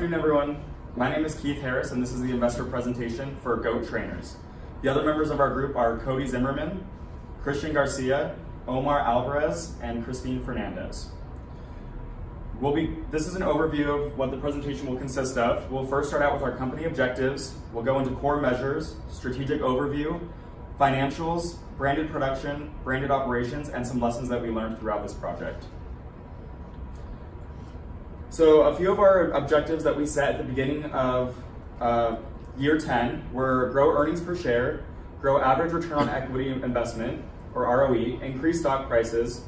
afternoon, everyone. My name is Keith Harris, and this is the investor presentation for GOAT Trainers. The other members of our group are Cody Zimmerman, Christian Garcia, Omar Alvarez, and Christine Fernandez. This is an overview of what the presentation will consist of. We'll first start out with our company objectives. We'll go into core measures, strategic overview, financials, branded production, branded operations, and some lessons that we learned throughout this project. So a few of our objectives that we set at the beginning of year 10 were grow earnings per share, grow average return on equity investment, or ROE, increase stock prices,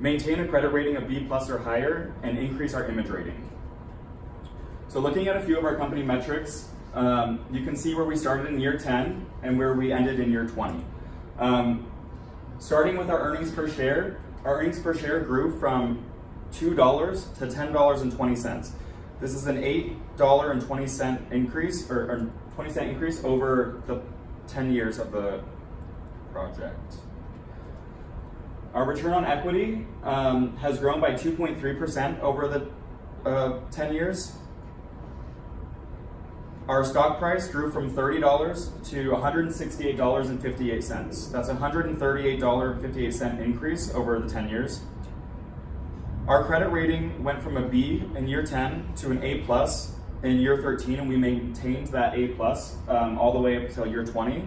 maintain a credit rating of B+ or higher, and increase our image rating. So looking at a few of our company metrics, you can see where we started in year 10 and where we ended in year 20. Starting with our earnings per share grew from $2 to $10.20. This is an $8.20 increase, or 20-cent increase over the 10 years of the project. Our return on equity has grown by 2.3% over the 10 years. Our stock price grew from $30 to $168.58. That's a $138.58 increase over the 10 years. Our credit rating went from a B in year 10 to an A+ in year 13, and we maintained that A+ all the way up until year 20.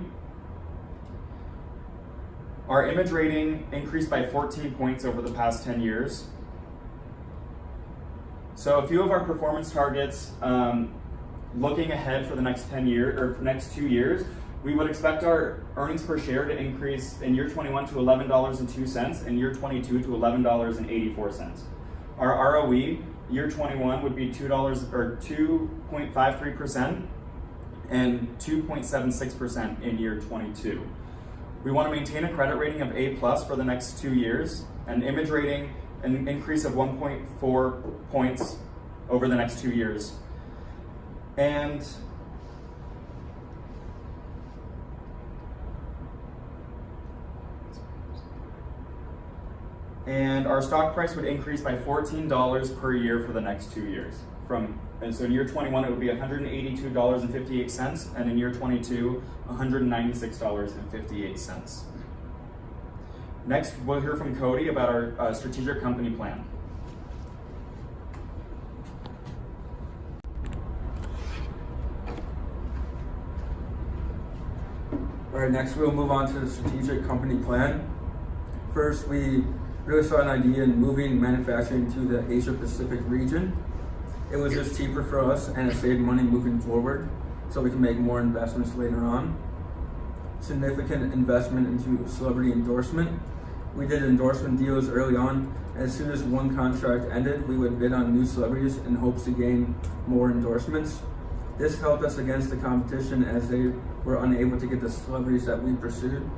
Our image rating increased by 14 points over the past 10 years. So a few of our performance targets, looking ahead for the next 10 years or next 2 years, we would expect our earnings per share to increase in year 21 to $11.02, and year 22 to $11.84. Our ROE, year 21 would be $2.53% and 2.76% in year 22. We want to maintain a credit rating of A+ for the next 2 years, an image rating, an increase of 1.4 points over the next 2 years. And our stock price would increase by $14 per year for the next 2 years. And so in year 21, it would be $182.58, and in year 22, $196.58. Next, we'll hear from Cody about our strategic company plan. All right, next we'll move on to the strategic company plan. First, we really saw an idea in moving manufacturing to the Asia Pacific region. It was just cheaper for us, and it saved money moving forward, so we can make more investments later on. Significant investment into celebrity endorsement. We did endorsement deals early on. As soon as one contract ended, we would bid on new celebrities in hopes to gain more endorsements. This helped us against the competition as they were unable to get the celebrities that we pursued.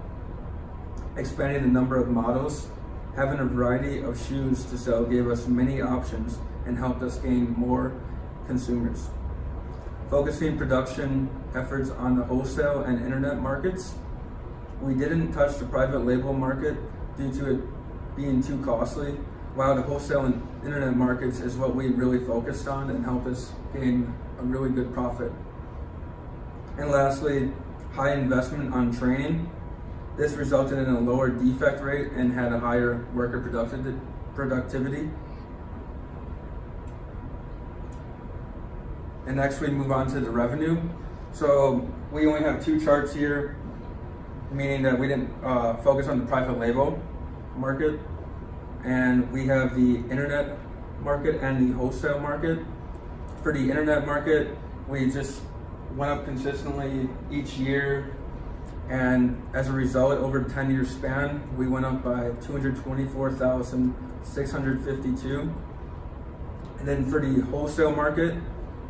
Expanding the number of models. Having a variety of shoes to sell gave us many options and helped us gain more consumers. Focusing production efforts on the wholesale and internet markets. We didn't touch the private label market due to it being too costly, while the wholesale and internet markets is what we really focused on and helped us gain a really good profit. And lastly, high investment on training. This resulted in a lower defect rate and had a higher worker productivity. And next we move on to the revenue. So we only have 2 charts here, meaning that we didn't focus on the private label market. And we have the internet market and the wholesale market. For the internet market, we just went up consistently each year. And as a result, over a 10-year span, we went up by 224,652. And then for the wholesale market,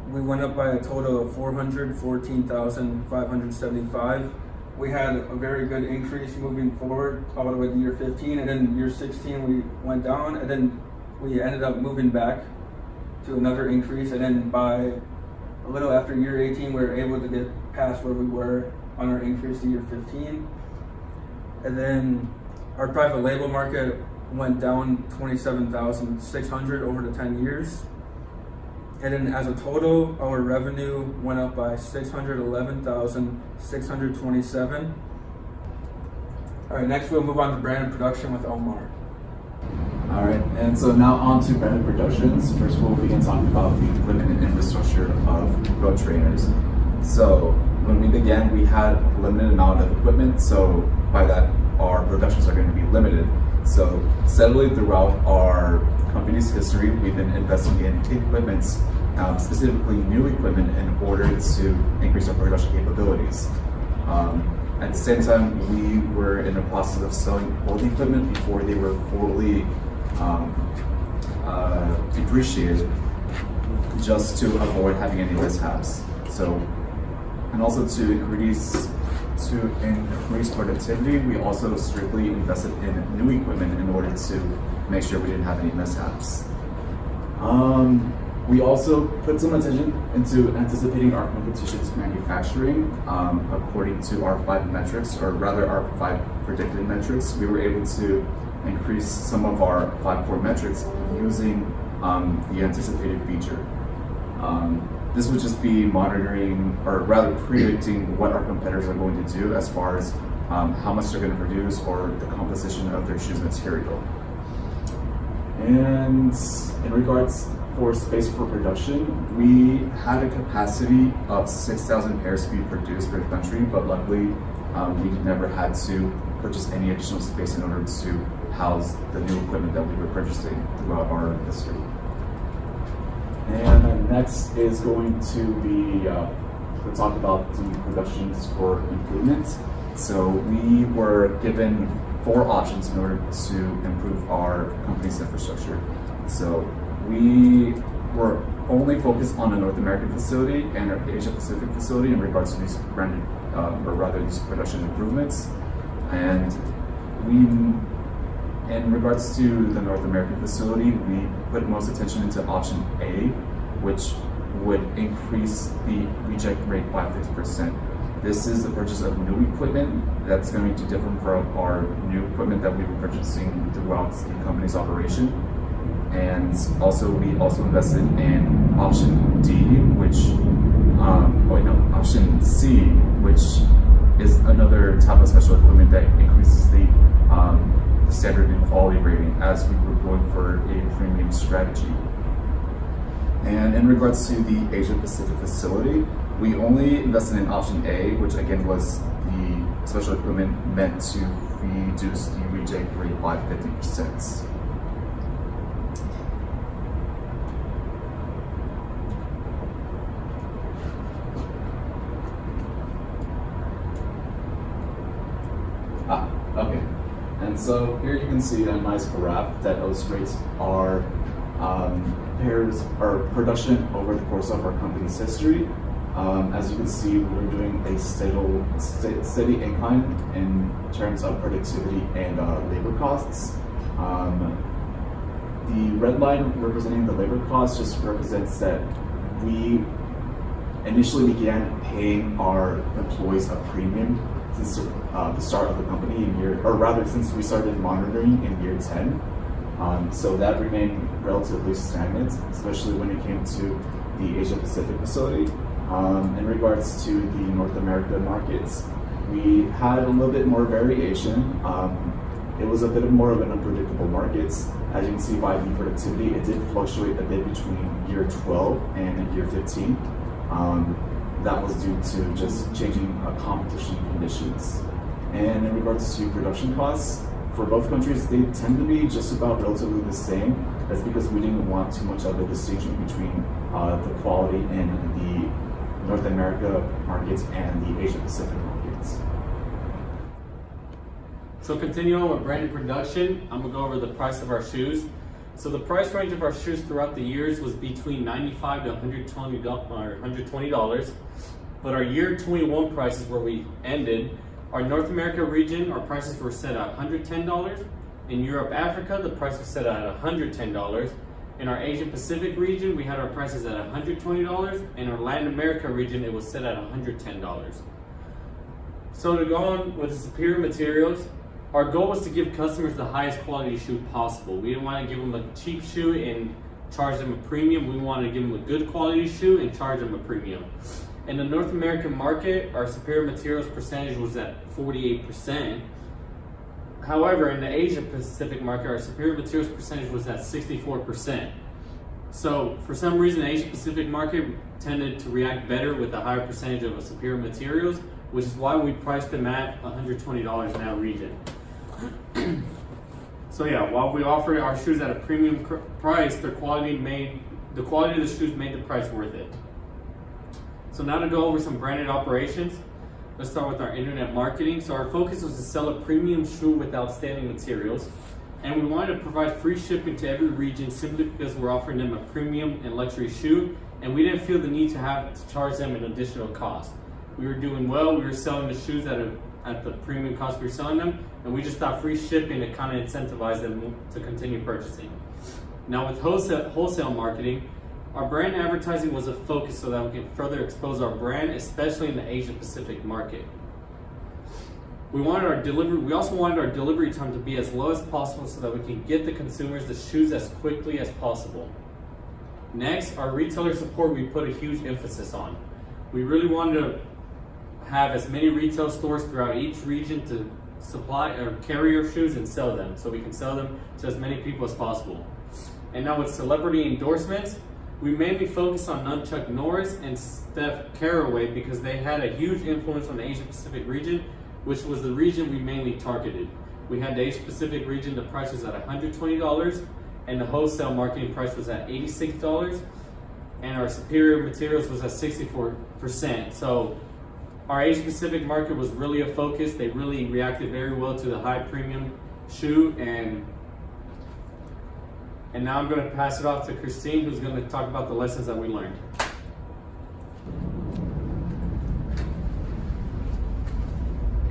we went up by a total of 414,575. We had a very good increase moving forward all the way to year 15, and then year 16 we went down, and then we ended up moving back to another increase, and then by a little after year 18, we were able to get past where we were on our increase to year 15. And then our private label market went down 27,600 over the 10 years. And then as a total, our revenue went up by 611,627. All right, next we'll move on to branded production with Omar. All right, and so now on to branded productions. First, we'll begin talking about the equipment and infrastructure of Grow Trainers. So when we began, we had a limited amount of equipment, so by that, our productions are going to be limited. So steadily throughout our company's history, we've been investing in equipment, specifically new equipment, in order to increase our production capabilities. At the same time, we were in the process of selling old equipment before they were fully depreciated, just to avoid having any mishaps. So, and also to increase productivity, we also strictly invested in new equipment in order to make sure we didn't have any mishaps. We also put some attention into anticipating our competition's manufacturing. According to our 5 metrics, or rather our 5 predicted metrics, we were able to increase some of our 5 core metrics using the anticipated feature. This would just be monitoring, or rather predicting, what our competitors are going to do as far as how much they're going to produce or the composition of their shoes material. And in regards for space for production, we had a capacity of 6,000 pairs to be produced per country, but luckily we never had to purchase any additional space in order to house the new equipment that we were purchasing throughout our history. And next is going to be, we'll talk about the productions for improvement. So we were given 4 options in order to improve our company's infrastructure. So we were only focused on a North American facility and our Asia Pacific facility in regards to these branded, or rather these production improvements. And in regards to the North American facility, we put most attention into option A, which would increase the reject rate by 50%. This is the purchase of new equipment that's going to differ from our new equipment that we were purchasing throughout the company's operation. And also, we also invested in option D, option C, which is another type of special equipment that increases the standard and quality rating as we were going for a premium strategy. And in regards to the Asia Pacific facility, we only invested in option A, which again was the special equipment meant to reduce the reject rate by 50%. Okay. And so here you can see a nice graph that illustrates our production over the course of our company's history. As you can see, we're doing a steady incline in terms of productivity and labor costs. The red line representing the labor costs just represents that we initially began paying our employees a premium since the start of the company since we started monitoring in year 10. So that remained relatively stagnant, especially when it came to the Asia Pacific facility. In regards to the North America markets, we had a little bit more variation. It was a bit more of an unpredictable market. As you can see by the productivity, it did fluctuate a bit between year 12 and year 15. That was due to just changing competition conditions. And in regards to production costs, for both countries, they tend to be just about relatively the same. That's because we didn't want too much of a distinction between the quality in the North America markets and the Asia Pacific markets. So continuing with branded production, I'm gonna go over the price of our shoes. So the price range of our shoes throughout the years was between $95 to $120, but our year 21 prices where we ended, our North America region, our prices were set at $110. In Europe, Africa, the price was set at $110. In our Asia Pacific region, we had our prices at $120. In our Latin America region, it was set at $110. So to go on with the superior materials, our goal was to give customers the highest quality shoe possible. We didn't want to give them a cheap shoe and charge them a premium. We wanted to give them a good quality shoe and charge them a premium. In the North American market, our superior materials percentage was at 48%. However, in the Asia Pacific market, our superior materials percentage was at 64%. So for some reason, the Asia Pacific market tended to react better with a higher percentage of superior materials, which is why we priced them at $120 in that region. So yeah, while we offer our shoes at a premium price, the quality of the shoes made the price worth it. So now to go over some branded operations, let's start with our internet marketing. So our focus was to sell a premium shoe with outstanding materials, and we wanted to provide free shipping to every region simply because we're offering them a premium and luxury shoe, and we didn't feel the need to have to charge them an additional cost. We were doing well, we were selling the shoes at the premium cost we were selling them, and we just thought free shipping to kind of incentivize them to continue purchasing. Now with wholesale marketing, our brand advertising was a focus so that we can further expose our brand, especially in the Asia Pacific market. We also wanted our delivery time to be as low as possible so that we can get the consumers the shoes as quickly as possible. Next, our retailer support we put a huge emphasis on. We really wanted to have as many retail stores throughout each region to supply or carry our shoes and sell them, so we can sell them to as many people as possible. And now with celebrity endorsements, we mainly focus on Chuck Norris and Steph Caraway because they had a huge influence on the Asia Pacific region, which was the region we mainly targeted. We had the Asia Pacific region, the price was at $120, and the wholesale marketing price was at $86, and our superior materials was at 64%. So our Asia Pacific market was really a focus. They really reacted very well to the high premium shoe, and now I'm going to pass it off to Christine, who's going to talk about the lessons that we learned.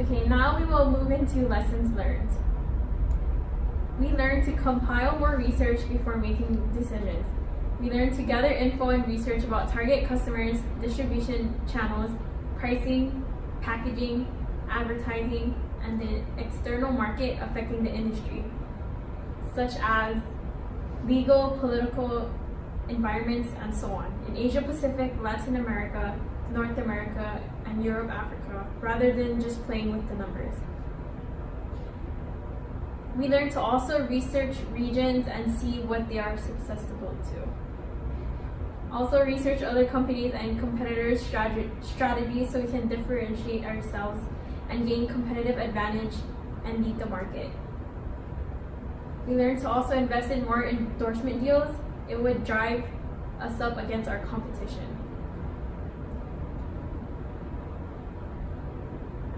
Okay, now we will move into lessons learned. We learned to compile more research before making decisions. We learned to gather info and research about target customers, distribution channels, pricing, packaging, advertising, and the external market affecting the industry, such as legal, political environments, and so on, in Asia Pacific, Latin America, North America, and Europe, Africa, rather than just playing with the numbers. We learned to also research regions and see what they are susceptible to. Also research other companies and competitors' strategies so we can differentiate ourselves and gain competitive advantage and beat the market. We learned to also invest in more endorsement deals. It would drive us up against our competition.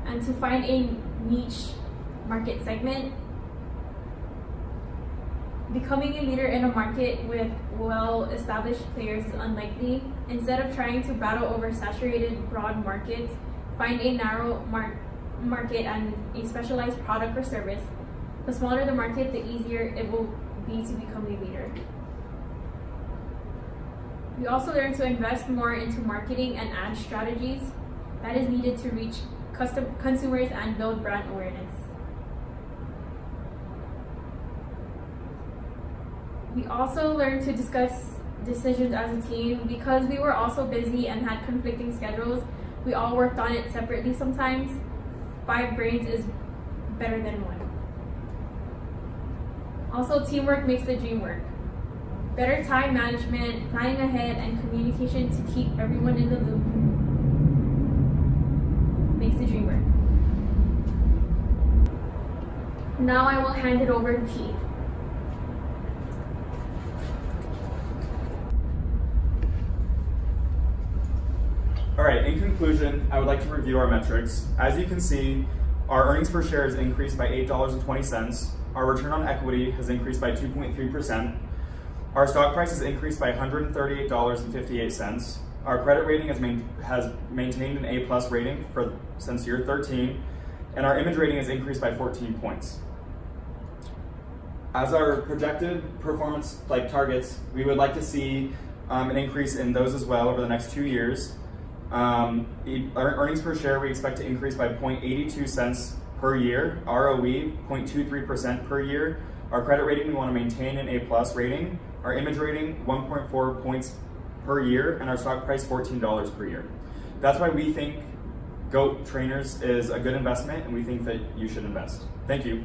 And to find a niche market segment. Becoming a leader in a market with well-established players is unlikely. Instead of trying to battle over saturated, broad markets, find a narrow market and a specialized product or service. The smaller the market, the easier it will be to become a leader. We also learned to invest more into marketing and ad strategies that is needed to reach consumers and build brand awareness. We also learned to discuss decisions as a team. Because we were also busy and had conflicting schedules, we all worked on it separately sometimes. 5 brains is better than 1. Also, teamwork makes the dream work. Better time management, planning ahead, and communication to keep everyone in the loop makes the dream work. Now I will hand it over to Keith. All right, in conclusion, I would like to review our metrics. As you can see, our earnings per share has increased by $8.20. Our return on equity has increased by 2.3%. Our stock price has increased by $138.58. Our credit rating has maintained an A+ rating since year 13, and our image rating has increased by 14 points. As our projected performance targets, we would like to see an increase in those as well over the next 2 years. Our earnings per share we expect to increase by 0.82 cents per year, ROE 0.23% per year, Our credit rating, we want to maintain an A+ rating. Our image rating, 1.4 points per year, and our stock price, $14 per year. That's why we think GOAT Trainers is a good investment, and we think that you should invest. Thank you.